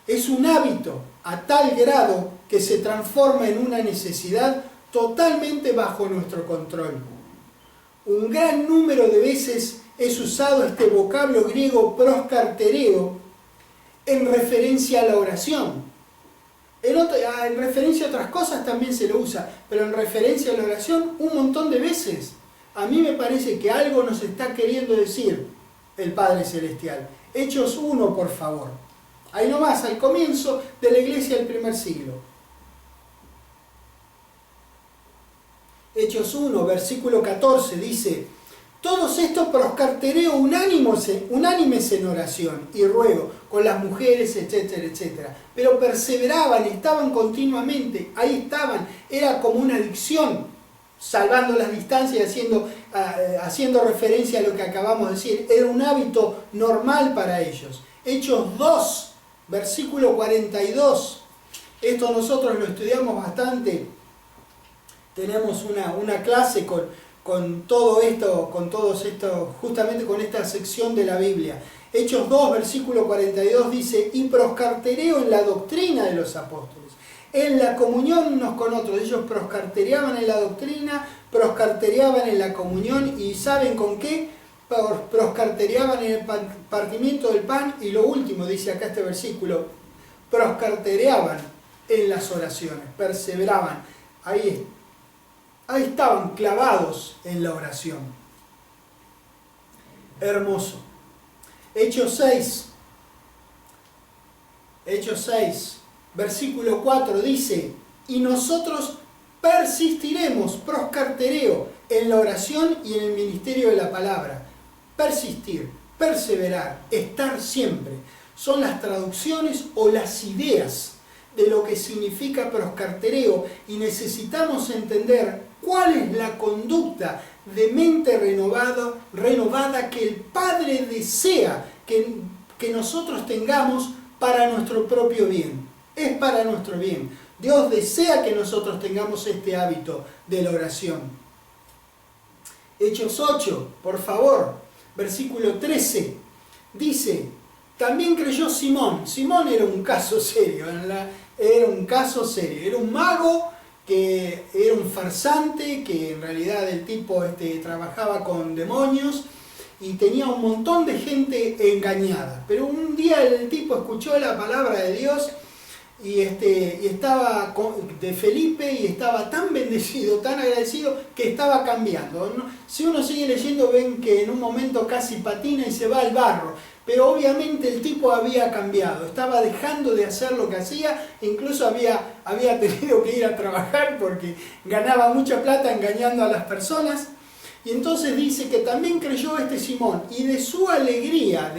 Es un hábito a tal grado que se transforma en una necesidad totalmente bajo nuestro control. Un gran número de veces es usado este vocablo griego proskartereo en referencia a la oración. En referencia a otras cosas también se lo usa, pero en referencia a la oración un montón de veces. A mí me parece que algo nos está queriendo decir el Padre Celestial. Hechos 1, por favor. Ahí nomás, al comienzo de la iglesia del primer siglo. Hechos 1, versículo 14, dice: todos estos proskartereo unánimes en oración y ruego, con las mujeres, etcétera, etcétera. Pero perseveraban, estaban continuamente, ahí estaban, era como una adicción, salvando las distancias y haciendo referencia a lo que acabamos de decir. Era un hábito normal para ellos. Hechos 2, versículo 42. Esto nosotros lo estudiamos bastante. Tenemos una clase con todo esto, justamente con esta sección de la Biblia. Hechos 2, versículo 42 dice: y proskartereo en la doctrina de los apóstoles, en la comunión unos con otros. Ellos proskartereaban en la doctrina, proskartereaban en la comunión, y ¿saben con qué? Proskartereaban en el partimiento del pan, y lo último, dice acá este versículo, proskartereaban en las oraciones, perseveraban. Ahí estaban clavados en la oración. Hermoso. Hechos 6, versículo 4 dice: y nosotros persistiremos, proskartereo, en la oración y en el ministerio de la palabra. Persistir, perseverar, estar siempre, son las traducciones o las ideas de lo que significa proskartereo, y necesitamos entender cuál es la conducta de mente renovada que el Padre desea que nosotros tengamos para nuestro propio bien. Es para nuestro bien. Dios desea que nosotros tengamos este hábito de la oración. Hechos 8, por favor, versículo 13, dice: también creyó Simón. Simón era un caso serio, era un caso serio, era un mago, que era un farsante, que en realidad el tipo trabajaba con demonios y tenía un montón de gente engañada. Pero un día el tipo escuchó la palabra de Dios y estaba de Felipe y estaba tan bendecido, tan agradecido, que estaba cambiando. Si uno sigue leyendo, ven que en un momento casi patina y se va al barro. Pero obviamente el tipo había cambiado, estaba dejando de hacer lo que hacía, incluso había tenido que ir a trabajar porque ganaba mucha plata engañando a las personas. Y entonces dice que también creyó Simón, y de su alegría,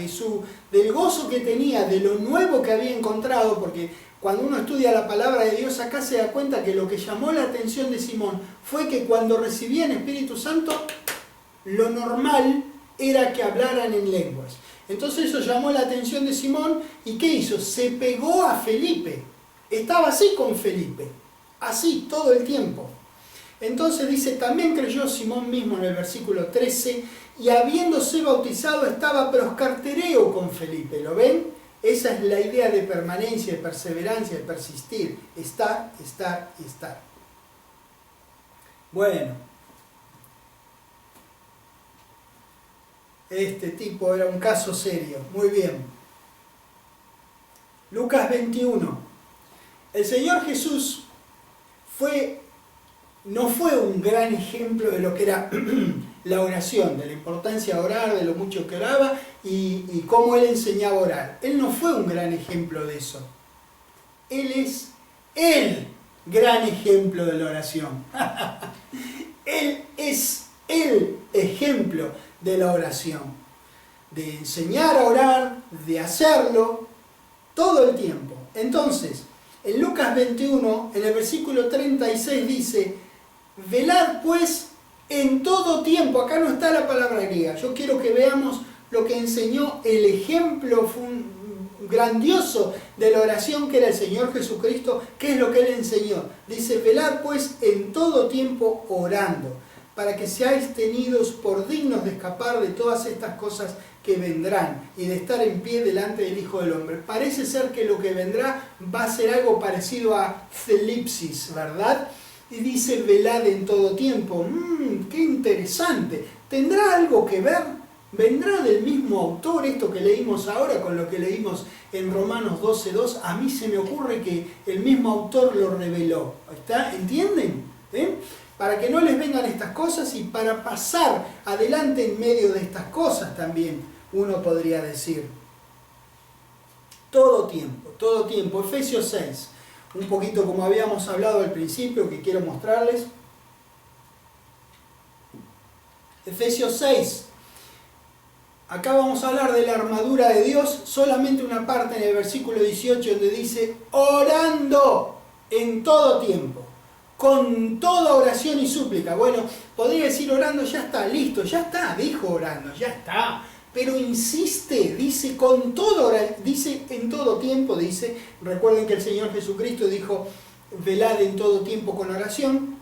del gozo que tenía, de lo nuevo que había encontrado, porque cuando uno estudia la palabra de Dios acá se da cuenta que lo que llamó la atención de Simón fue que cuando recibían Espíritu Santo, lo normal era que hablaran en lenguas. Entonces eso llamó la atención de Simón, y ¿qué hizo? Se pegó a Felipe, estaba así con Felipe, así todo el tiempo. Entonces dice, también creyó Simón mismo en el versículo 13, y habiéndose bautizado estaba proscartereo con Felipe. ¿Lo ven? Esa es la idea de permanencia, de perseverancia, de persistir. Estar, estar y estar. Bueno. Este tipo era un caso serio. Muy bien. Lucas 21. El Señor Jesús no fue un gran ejemplo de lo que era la oración, de la importancia de orar, de lo mucho que oraba y cómo Él enseñaba a orar. Él no fue un gran ejemplo de eso. Él es el gran ejemplo de la oración. Él es el ejemplo de la oración. De enseñar a orar, de hacerlo todo el tiempo. Entonces, en Lucas 21, en el versículo 36 dice: velad pues en todo tiempo. Acá no está la palabra griega. Yo quiero que veamos lo que enseñó el ejemplo grandioso de la oración, que era el Señor Jesucristo. ¿Qué es lo que Él enseñó? Dice: velad pues en todo tiempo orando, para que seáis tenidos por dignos de escapar de todas estas cosas que vendrán y de estar en pie delante del Hijo del Hombre. Parece ser que lo que vendrá va a ser algo parecido a celipsis, ¿verdad? Y dice: velad en todo tiempo. ¡Qué interesante! ¿Tendrá algo que ver? ¿Vendrá del mismo autor esto que leímos ahora con lo que leímos en Romanos 12:2? A mí se me ocurre que el mismo autor lo reveló. ¿Está? ¿Entienden? Para que no les vengan estas cosas y para pasar adelante en medio de estas cosas también, uno podría decir. Todo tiempo, todo tiempo. Efesios 6. Un poquito como habíamos hablado al principio, que quiero mostrarles. Efesios 6. Acá vamos a hablar de la armadura de Dios, solamente una parte en el versículo 18 donde dice: orando en todo tiempo, con toda oración y súplica. Bueno, podría decir orando, ya está, listo, ya está, dijo orando, ya está. Pero insiste, dice con todo, dice en todo tiempo, dice. Recuerden que el Señor Jesucristo dijo: velad en todo tiempo con oración.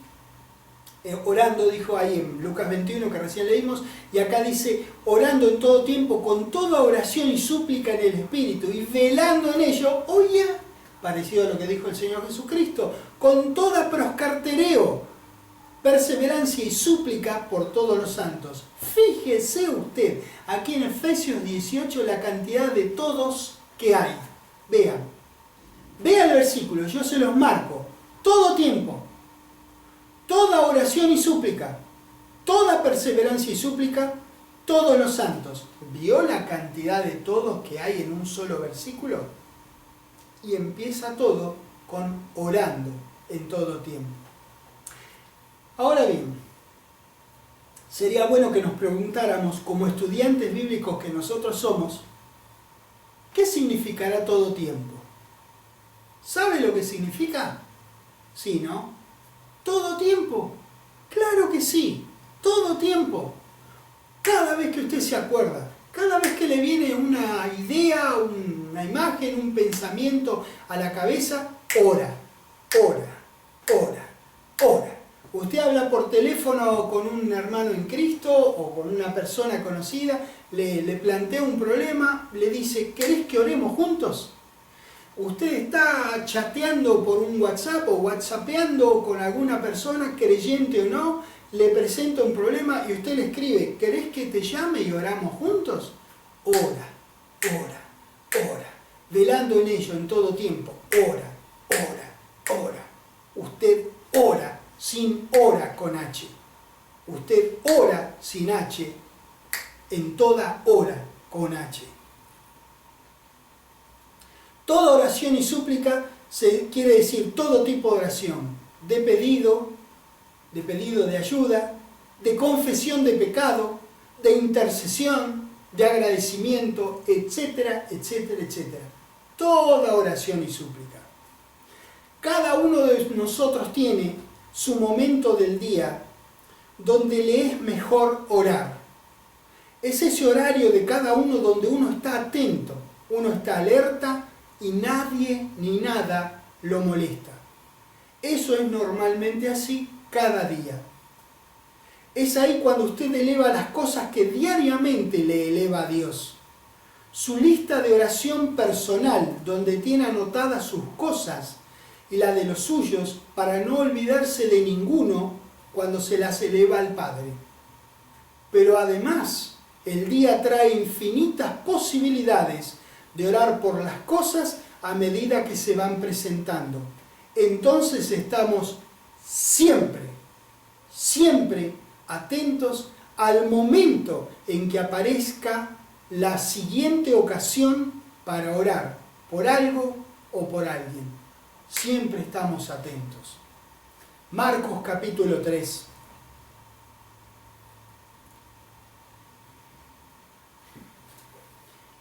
Orando, dijo ahí en Lucas 21 que recién leímos, y acá dice: orando en todo tiempo con toda oración y súplica en el Espíritu, y velando en ello, oye, parecido a lo que dijo el Señor Jesucristo, con toda proscartereo, perseverancia y súplica por todos los santos. Fíjese usted, aquí en Efesios 18, la cantidad de todos que hay. Vean el versículo, yo se los marco. Todo tiempo, toda oración y súplica, toda perseverancia y súplica, todos los santos. ¿Vio la cantidad de todos que hay en un solo versículo? Y empieza todo con orando en todo tiempo. Ahora bien, sería bueno que nos preguntáramos, como estudiantes bíblicos que nosotros somos, ¿qué significará todo tiempo? ¿Sabe lo que significa? Sí, ¿no? ¿Todo tiempo? Claro que sí, todo tiempo. Cada vez que usted se acuerda, Cada vez que le viene una idea, una imagen, un pensamiento a la cabeza, ora, ora, ora, ora. Usted habla por teléfono con un hermano en Cristo o con una persona conocida, le plantea un problema, le dice, ¿querés que oremos juntos? Usted está chateando por un WhatsApp o whatsappeando con alguna persona, creyente o no, le presenta un problema y usted le escribe, ¿querés que te llame y oramos juntos? Ora, ora, ora, velando en ello en todo tiempo, ora, ora, ora. Usted ora sin hora con H. Usted ora sin H en toda hora con H. Toda oración y súplica quiere decir todo tipo de oración, de pedido de ayuda, de confesión de pecado, de intercesión, de agradecimiento, etcétera, etcétera, etcétera. Toda oración y súplica. Cada uno de nosotros tiene su momento del día donde le es mejor orar. Es ese horario de cada uno donde uno está atento, uno está alerta y nadie ni nada lo molesta. Eso es normalmente así cada día. Es ahí cuando usted eleva las cosas que diariamente le eleva a Dios. Su lista de oración personal, donde tiene anotadas sus cosas y la de los suyos, para no olvidarse de ninguno cuando se las eleva al Padre. Pero además, el día trae infinitas posibilidades de orar por las cosas a medida que se van presentando. Entonces estamos siempre atentos al momento en que aparezca la siguiente ocasión para orar por algo o por alguien. Siempre estamos atentos. Marcos capítulo 3.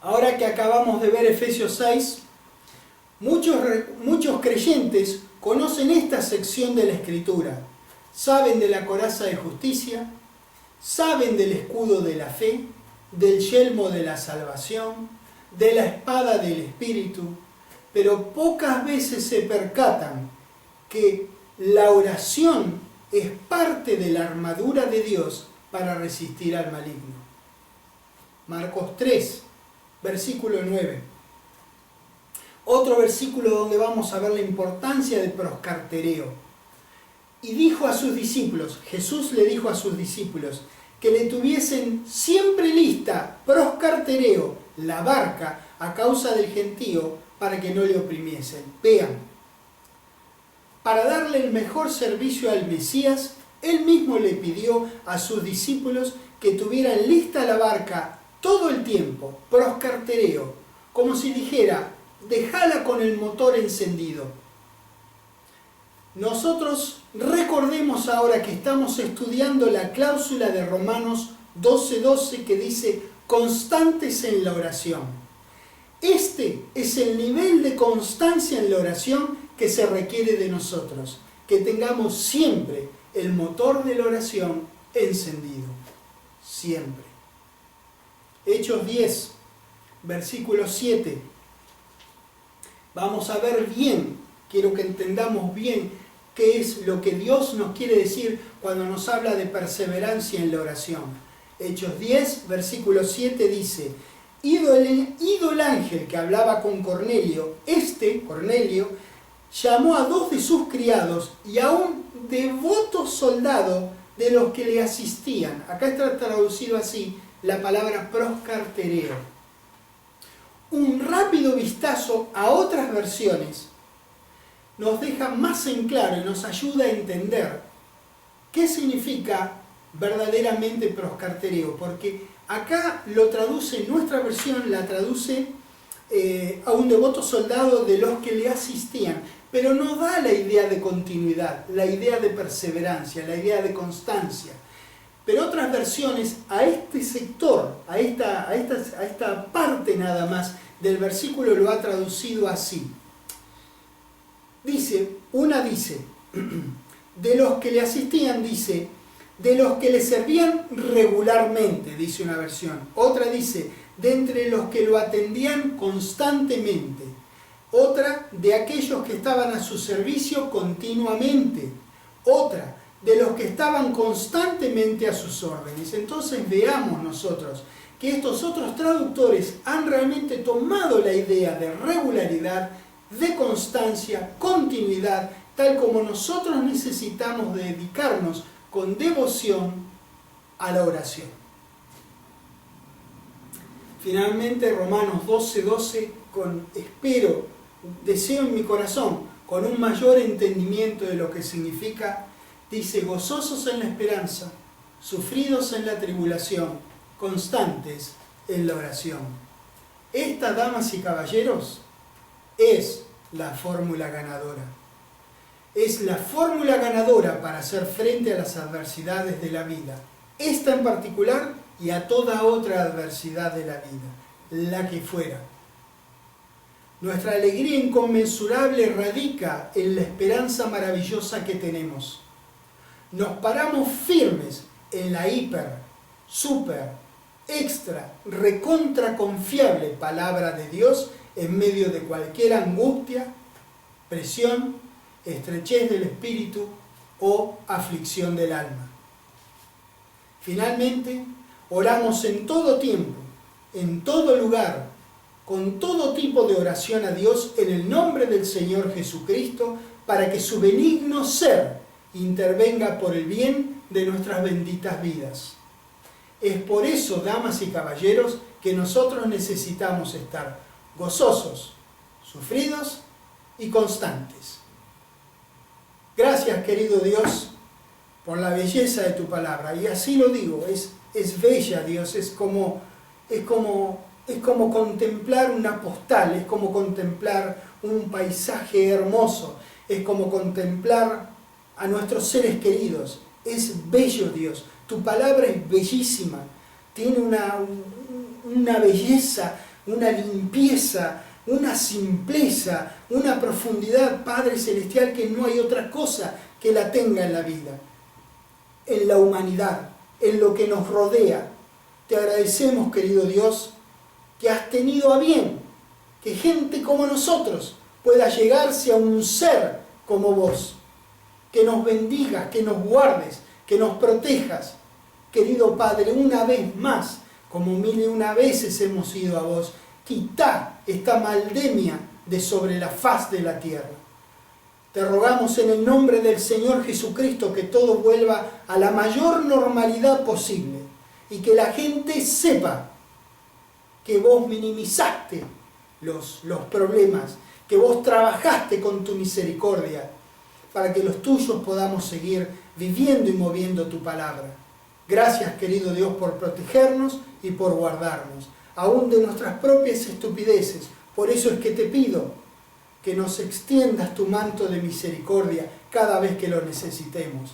Ahora que acabamos de ver Efesios 6, muchos creyentes conocen esta sección de la Escritura. Saben de la coraza de justicia, saben del escudo de la fe, del yelmo de la salvación, de la espada del Espíritu, pero pocas veces se percatan que la oración es parte de la armadura de Dios para resistir al maligno. Marcos 3, versículo 9. Otro versículo donde vamos a ver la importancia del proscartereo. Y dijo a sus discípulos, Jesús le dijo a sus discípulos, que le tuviesen siempre lista, proscartereo, la barca, a causa del gentío, para que no le oprimiesen. Vean, para darle el mejor servicio al Mesías, él mismo le pidió a sus discípulos que tuvieran lista la barca todo el tiempo, proscartereo, como si dijera, dejala con el motor encendido. Nosotros recordemos ahora que estamos estudiando la cláusula de Romanos 12:12 que dice, constantes en la oración. Este es el nivel de constancia en la oración que se requiere de nosotros, que tengamos siempre el motor de la oración encendido, siempre. Hechos 10, versículo 7. Vamos a ver bien, quiero que entendamos bien qué es lo que Dios nos quiere decir cuando nos habla de perseverancia en la oración. Hechos 10, versículo 7 dice, ido el ángel que hablaba con Cornelio, Cornelio, llamó a 2 de sus criados y a un devoto soldado de los que le asistían. Acá está traducido así la palabra proscartereo. Un rápido vistazo a otras versiones nos deja más en claro y nos ayuda a entender qué significa verdaderamente proscartereo, porque acá lo traduce, nuestra versión la traduce a un devoto soldado de los que le asistían, pero no da la idea de continuidad, la idea de perseverancia, la idea de constancia. Pero otras versiones a este sector, a esta parte nada más del versículo lo ha traducido así. Una dice, de los que le asistían, dice, de los que le servían regularmente, dice una versión. Otra dice, de entre los que lo atendían constantemente, otra de aquellos que estaban a su servicio continuamente, otra de los que estaban constantemente a sus órdenes. Entonces veamos nosotros que estos otros traductores han realmente tomado la idea de regularidad, de constancia, continuidad, tal como nosotros necesitamos dedicarnos con devoción a la oración. Finalmente, Romanos 12:12, deseo en mi corazón, con un mayor entendimiento de lo que significa, dice: gozosos en la esperanza, sufridos en la tribulación, constantes en la oración. Esta, damas y caballeros, es la fórmula ganadora. Es la fórmula ganadora para hacer frente a las adversidades de la vida. Esta en particular y a toda otra adversidad de la vida, la que fuera. Nuestra alegría inconmensurable radica en la esperanza maravillosa que tenemos. Nos paramos firmes en la hiper, super, extra, recontra confiable palabra de Dios en medio de cualquier angustia, presión, estrechez del espíritu o aflicción del alma. Finalmente, oramos en todo tiempo, en todo lugar, con todo tipo de oración a Dios en el nombre del Señor Jesucristo, para que su benigno ser intervenga por el bien de nuestras benditas vidas. Es por eso, damas y caballeros, que nosotros necesitamos estar gozosos, sufridos y constantes. Gracias, querido Dios, por la belleza de tu palabra. Y así lo digo, es bella, Dios, es como contemplar una postal, es como contemplar un paisaje hermoso, es como contemplar a nuestros seres queridos. Es bello, Dios. Tu palabra es bellísima, tiene una belleza, una limpieza, una simpleza, una profundidad, Padre Celestial, que no hay otra cosa que la tenga en la vida, en la humanidad, en lo que nos rodea. Te agradecemos, querido Dios, que has tenido a bien que gente como nosotros pueda llegarse a un ser como vos, que nos bendigas, que nos guardes, que nos protejas. Querido Padre, una vez más, como 1001 veces hemos ido a vos, quitá esta maldemia de sobre la faz de la tierra. Te rogamos en el nombre del Señor Jesucristo que todo vuelva a la mayor normalidad posible y que la gente sepa que vos minimizaste los problemas, que vos trabajaste con tu misericordia para que los tuyos podamos seguir viviendo y moviendo tu palabra. Gracias, querido Dios, por protegernos y por guardarnos, aún de nuestras propias estupideces. Por eso es que te pido que nos extiendas tu manto de misericordia cada vez que lo necesitemos.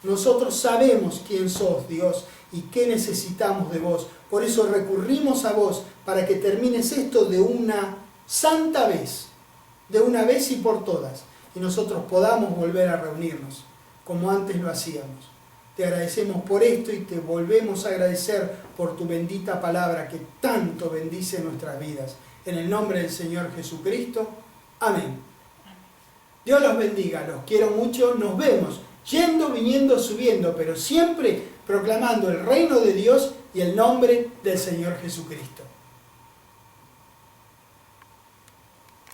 Nosotros sabemos quién sos, Dios, y qué necesitamos de vos. Por eso recurrimos a vos para que termines esto de una santa vez, de una vez y por todas, y nosotros podamos volver a reunirnos como antes lo hacíamos. Te agradecemos por esto y te volvemos a agradecer por tu bendita palabra que tanto bendice nuestras vidas. En el nombre del Señor Jesucristo. Amén. Dios los bendiga, los quiero mucho, nos vemos yendo, viniendo, subiendo, pero siempre proclamando el reino de Dios y el nombre del Señor Jesucristo.